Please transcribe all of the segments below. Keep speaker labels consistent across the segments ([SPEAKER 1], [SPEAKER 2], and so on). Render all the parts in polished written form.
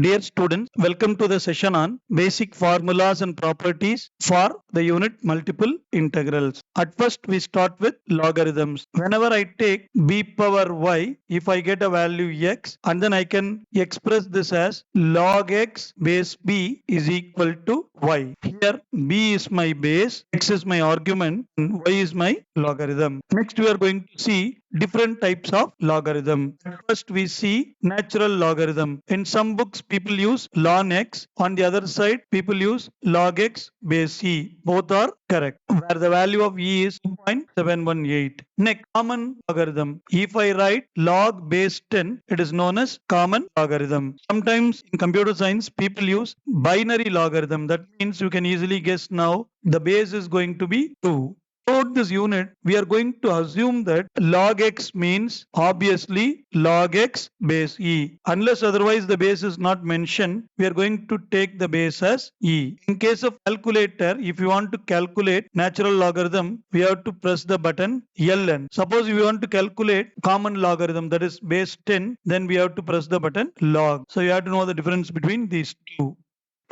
[SPEAKER 1] Dear students, welcome to the session on basic formulas and properties for the unit multiple integrals. At first, we start with logarithms. Whenever I take b power y, if I get a value x, and then I can express this as log x base b is equal to y. Here, b is my base, x is my argument, and y is my logarithm. Next, we are going to see different types of logarithm. First, we see natural logarithm. In some books, people use ln x. On the other side, people use log x base e. Both are correct, where the value of e is 2.718. Next, common logarithm. If I write log base 10, it is known as common logarithm. Sometimes in computer science, people use binary logarithm. That means you can easily guess now the base is going to be 2. Throughout this unit, we are going to assume that log x means obviously log x base e. Unless otherwise the base is not mentioned, we are going to take the base as e. In case of calculator, if you want to calculate natural logarithm, we have to press the button ln. Suppose if you want to calculate common logarithm, that is base 10, then we have to press the button log. So you have to know the difference between these two.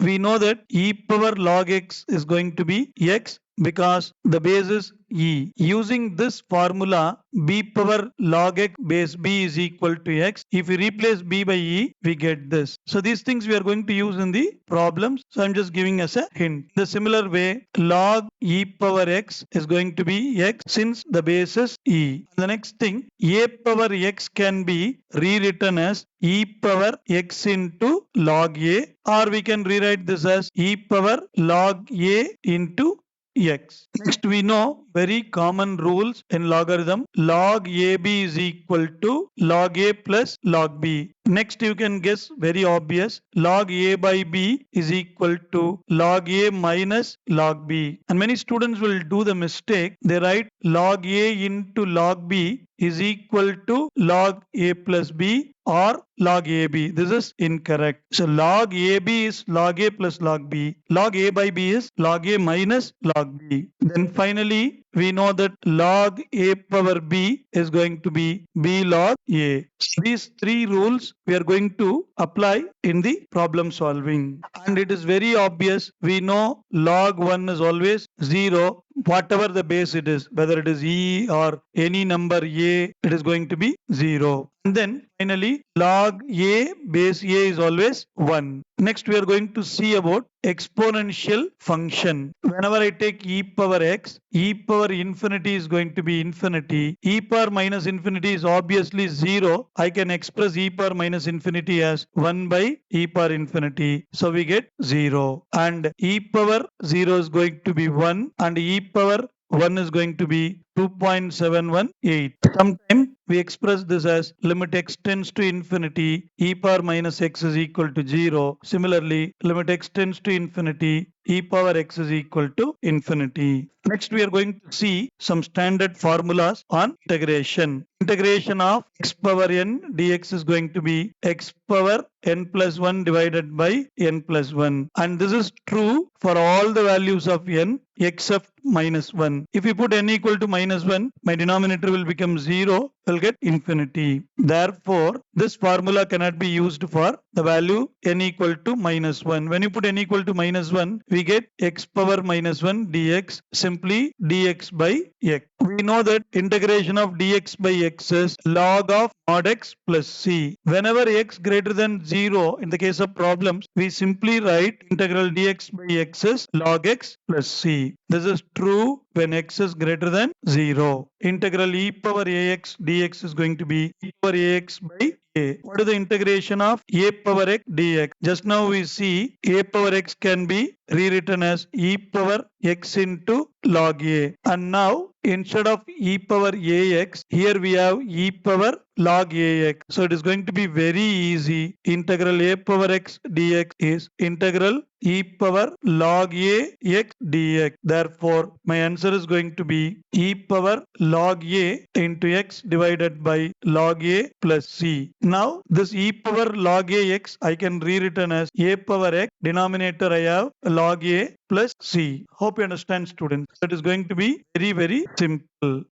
[SPEAKER 1] We know that e power log x is going to be x because the base is e. Using this formula, b power log x base b is equal to x. If we replace b by e, we get this. So these things we are going to use in the problems. So I'm just giving as a hint. The similar way, log e power x is going to be x since the base is e. The next thing, a power x can be rewritten as e power x into log a, or we can rewrite this as e power log a into x. Next, we know very common rules in logarithm. Log ab is equal to log a plus log b. Next, you can guess very obvious. Log a by b is equal to log a minus log b. And many students will do the mistake. They write log a into log b is equal to log a plus b or log ab. This is incorrect. So log ab is log a plus log b. Log a by b is log a minus log b. Then finally, we know that log a power b is going to be b log a. So these three rules we are going to apply in the problem solving. And it is very obvious. We know log 1 is always 0. Whatever the base it is, whether it is e or any number a, it is going to be 0. And then finally, log a base a is always 1. Next, we are going to see about exponential function. Whenever I take e power x, e power infinity is going to be infinity. E power minus infinity is obviously 0. I can express e power minus infinity as 1 by e power infinity. So we get 0. And e power 0 is going to be 1 and e power 1 is going to be 2.718. Sometimes we express this as limit x tends to infinity, e power minus x is equal to 0. Similarly, limit x tends to infinity, e power x is equal to infinity. Next, we are going to see some standard formulas on integration. Integration of x power n dx is going to be x power n plus 1 divided by n plus 1. And this is true for all the values of n except minus 1. If we put n equal to minus 1, my denominator will become 0, will get infinity. Therefore, this formula cannot be used for the value n equal to minus 1. When you put n equal to minus 1, we get x power minus 1 dx, simply dx by x. We know that integration of dx by x is log of mod x plus c. Whenever x greater than 0, in the case of problems, we simply write integral dx by x is log x plus c. This is true when x is greater than 0. Integral e power ax dx is going to be e power ax by a. What is the integration of a power x dx? Just now we see a power x can be rewritten as e power x into log a. And now instead of e power ax, here we have e power log ax. So it is going to be very easy. Integral a power x dx is integral e power log a x dx. Therefore, my answer is going to be e power log a into x divided by log a plus c. Now, this e power log a x I can rewritten as a power x. Denominator I have log a plus c. Hope you understand, students. That is going to be very, very simple.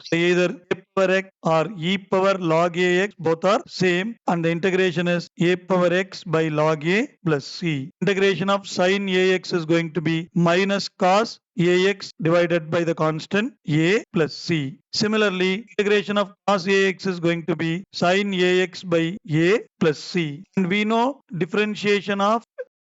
[SPEAKER 1] So either a power x or e power log ax, both are same, and the integration is a power x by log a plus c. Integration of sin ax is going to be minus cos ax divided by the constant a plus c. Similarly, integration of cos ax is going to be sin ax by a plus c. And we know differentiation of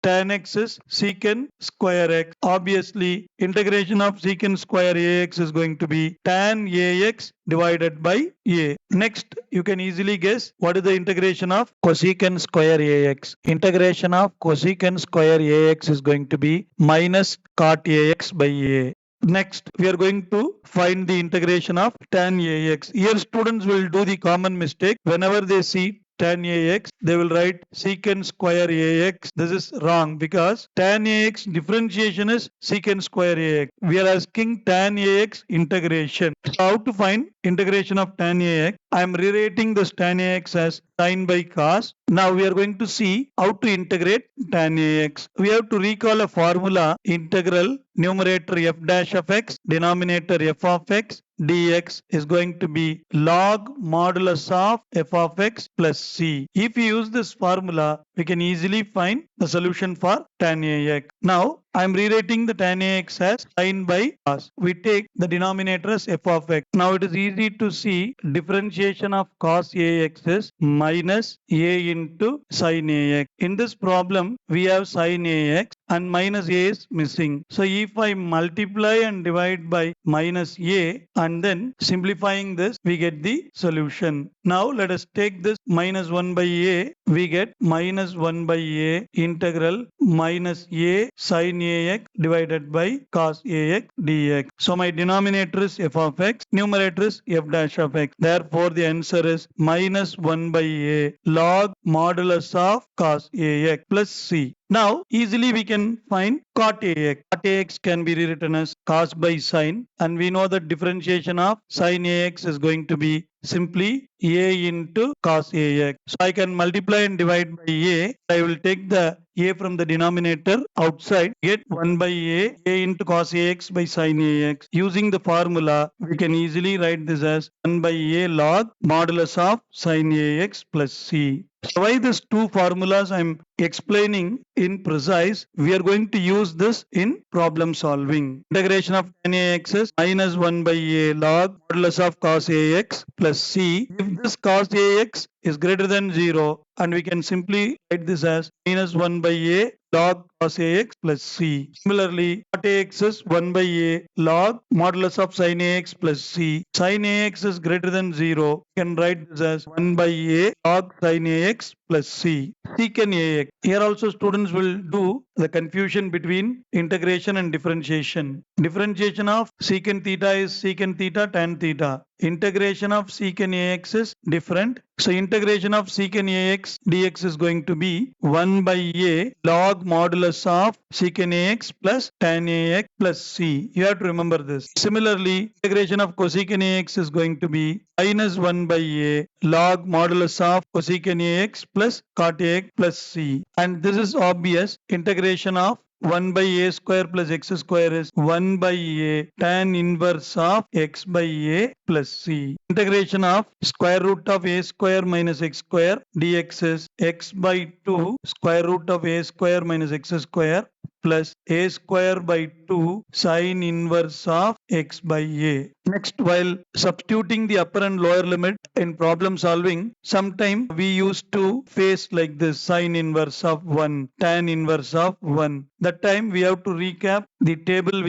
[SPEAKER 1] tan x is secant square x. Obviously, integration of secant square ax is going to be tan ax divided by a. Next, you can easily guess what is the integration of cosecant square ax. Integration of cosecant square ax is going to be minus cot ax by a. Next, we are going to find the integration of tan ax. Here, students will do the common mistake. Whenever they see tan ax, they will write secant square ax. This is wrong because tan ax differentiation is secant square ax. We are asking tan ax integration. So how to find integration of tan ax? I am rewriting this tan ax as sin by cos. Now we are going to see how to integrate tan ax. We have to recall a formula: integral numerator f dash of x, denominator f of x, dx is going to be log modulus of f of x plus c. If we use this formula, we can easily find the solution for tan ax. Now, I am rewriting the tan ax as sin by cos. We take the denominator as f of x. Now it is easy to see differentiation of cos ax is minus a into sin ax. In this problem, we have sin ax and minus a is missing. So if I multiply and divide by minus a and then simplifying this, we get the solution. Now let us take this minus 1 by a. We get minus 1 by a integral minus a sin ax divided by cos ax dx. So my denominator is f of x, numerator is f dash of x. Therefore the answer is minus 1 by a log modulus of cos ax plus c. Now, easily we can find cot ax. Cot ax can be rewritten as cos by sin, and we know that differentiation of sin ax is going to be simply a into cos ax. So I can multiply and divide by a. I will take the a from the denominator outside, get 1 by a into cos ax by sin ax. Using the formula, we can easily write this as 1 by a log modulus of sin ax plus c. So why these two formulas I am explaining in precise, we are going to use this in problem solving. Integration of tan ax is minus 1 by a log modulus of cos ax plus c. If this cos ax is greater than 0, and we can simply write this as minus 1 by a log cos ax plus c. Similarly, cot ax is 1 by a log modulus of sin ax plus c. Sin ax is greater than 0. We can write this as 1 by a log sin ax plus c. Secant ax. Here also students will do the confusion between integration and differentiation. Differentiation of secant theta is secant theta tan theta. Integration of secant ax is different. So integration of secant ax dx is going to be 1 by a log modulus of secant ax plus tan ax plus c. You have to remember this. Similarly, integration of cosecant ax is going to be minus 1 by a log modulus of cosecant ax plus cot ax plus c. And this is obvious. Integration of 1 by a square plus x square is 1 by a tan inverse of x by a plus c. Integration of square root of a square minus x square dx is x by 2 square root of a square minus x square plus a square by 2 sine inverse of x by a. Next, while substituting the upper and lower limit in problem solving, sometime we used to face like this: sine inverse of 1, tan inverse of 1. That time we have to recap the table.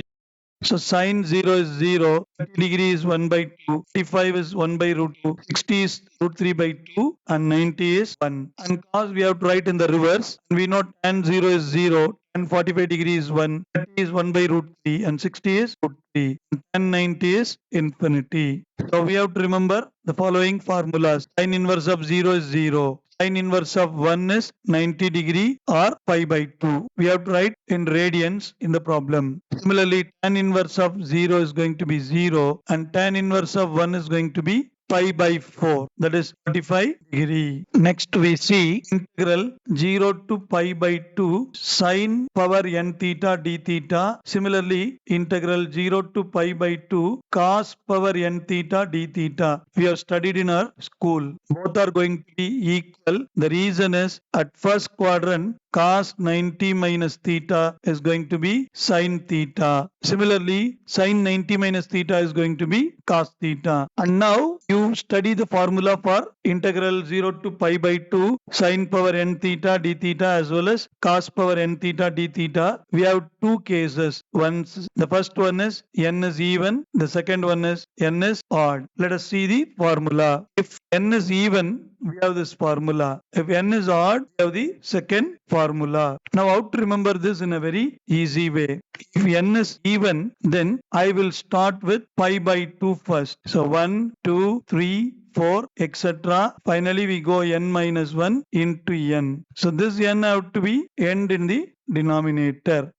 [SPEAKER 1] So sine 0 is 0, 30 degree is 1 by 2, 55 is 1 by root 2, 60 is root 3 by 2, and 90 is 1. And cos we have to write in the reverse. And we know tan 0 is 0, tan 45 degree is 1, 30 is 1 by root 3, and 60 is root 3. And tan 90 is infinity. So we have to remember the following formulas. Sin inverse of 0 is 0. Sin inverse of 1 is 90 degree or pi by 2. We have to write in radians in the problem. Similarly, tan inverse of 0 is going to be 0 and tan inverse of 1 is going to be pi by 4, that is 45 degree. Next we see integral 0 to pi by 2 sine power n theta d theta. Similarly, integral 0 to pi by 2 cos power n theta d theta. We have studied in our school. Both are going to be equal. The reason is at first quadrant cos 90 minus theta is going to be sin theta. Similarly, sin 90 minus theta is going to be cos theta. And now you study the formula for integral 0 to pi by 2 sin power n theta d theta as well as cos power n theta d theta. We have two cases. The first one is n is even, the second one is n is odd. Let us see the formula. If n is even, we have this formula. If n is odd, we have the second formula. Now how to remember this in a very easy way? If n is even, then I will start with pi by 2 first. So 1, 2, 3, 4, etc. Finally, we go n minus 1 into n. So this n have to be end in the denominator.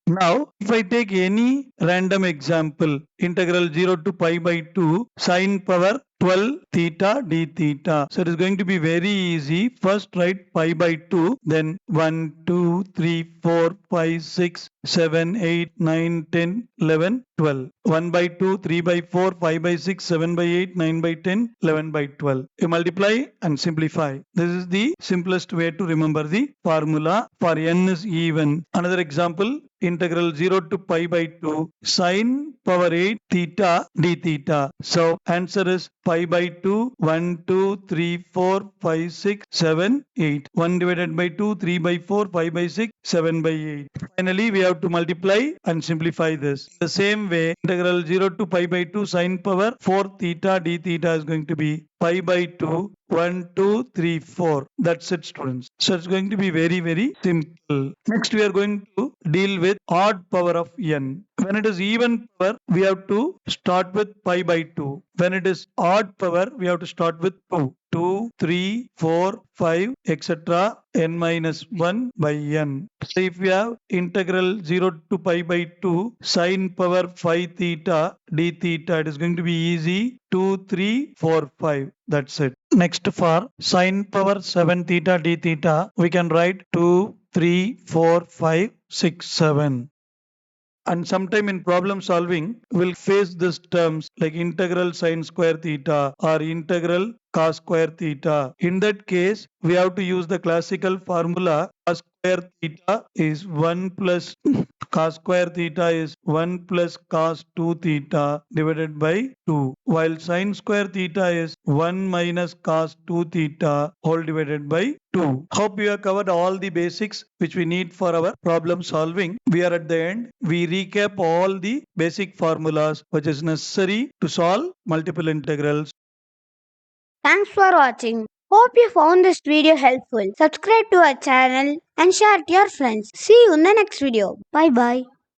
[SPEAKER 1] Now, if I take any random example, integral 0 to pi by 2 sine power 12 theta d theta. So it is going to be very easy. First write pi by 2, then 1, 2, 3, 4, 5, 6, 7, 8, 9, 10, 11, 12. 1 by 2, 3 by 4, 5 by 6, 7 by 8, 9 by 10, 11 by 12. You multiply and simplify. This is the simplest way to remember the formula for n is even. Another example, integral 0 to pi by 2 sine power 8 theta d theta. So answer is pi by 2, 1, 2, 3, 4, 5, 6, 7, 8. 1 divided by 2, 3 by 4, 5 by 6, 7 by 8. Finally, we have to multiply and simplify this. The same way, integral 0 to pi by 2 sine power 4 theta d theta is going to be pi by 2, 1, 2, 3, 4. That's it, students. So it's going to be very, very simple. Next, we are going to deal with odd power of n. When it is even power, we have to start with pi by 2. When it is odd power, we have to start with 2. 2, 3, 4, 5, etc. n minus 1 by n. So if we have integral 0 to pi by 2 sine power 5 theta d theta, it is going to be easy. 2, 3, 4, 5. That's it. Next, for sine power 7 theta d theta, we can write 2, 3, 4, 5, 6, 7. And sometime in problem solving, we'll face these terms like integral sine square theta or integral cos square theta. In that case, we have to use the classical formula. Cos square theta is 1 plus cos square theta is 1 plus cos 2 theta divided by 2, while sin square theta is 1 minus cos 2 theta whole divided by 2. Hope you have covered all the basics which we need for our problem solving. We are at the end. We recap all the basic formulas which is necessary to solve multiple integrals.
[SPEAKER 2] Thanks for watching. Hope you found this video helpful. Subscribe to our channel and share it to your friends. See you in the next video. Bye bye.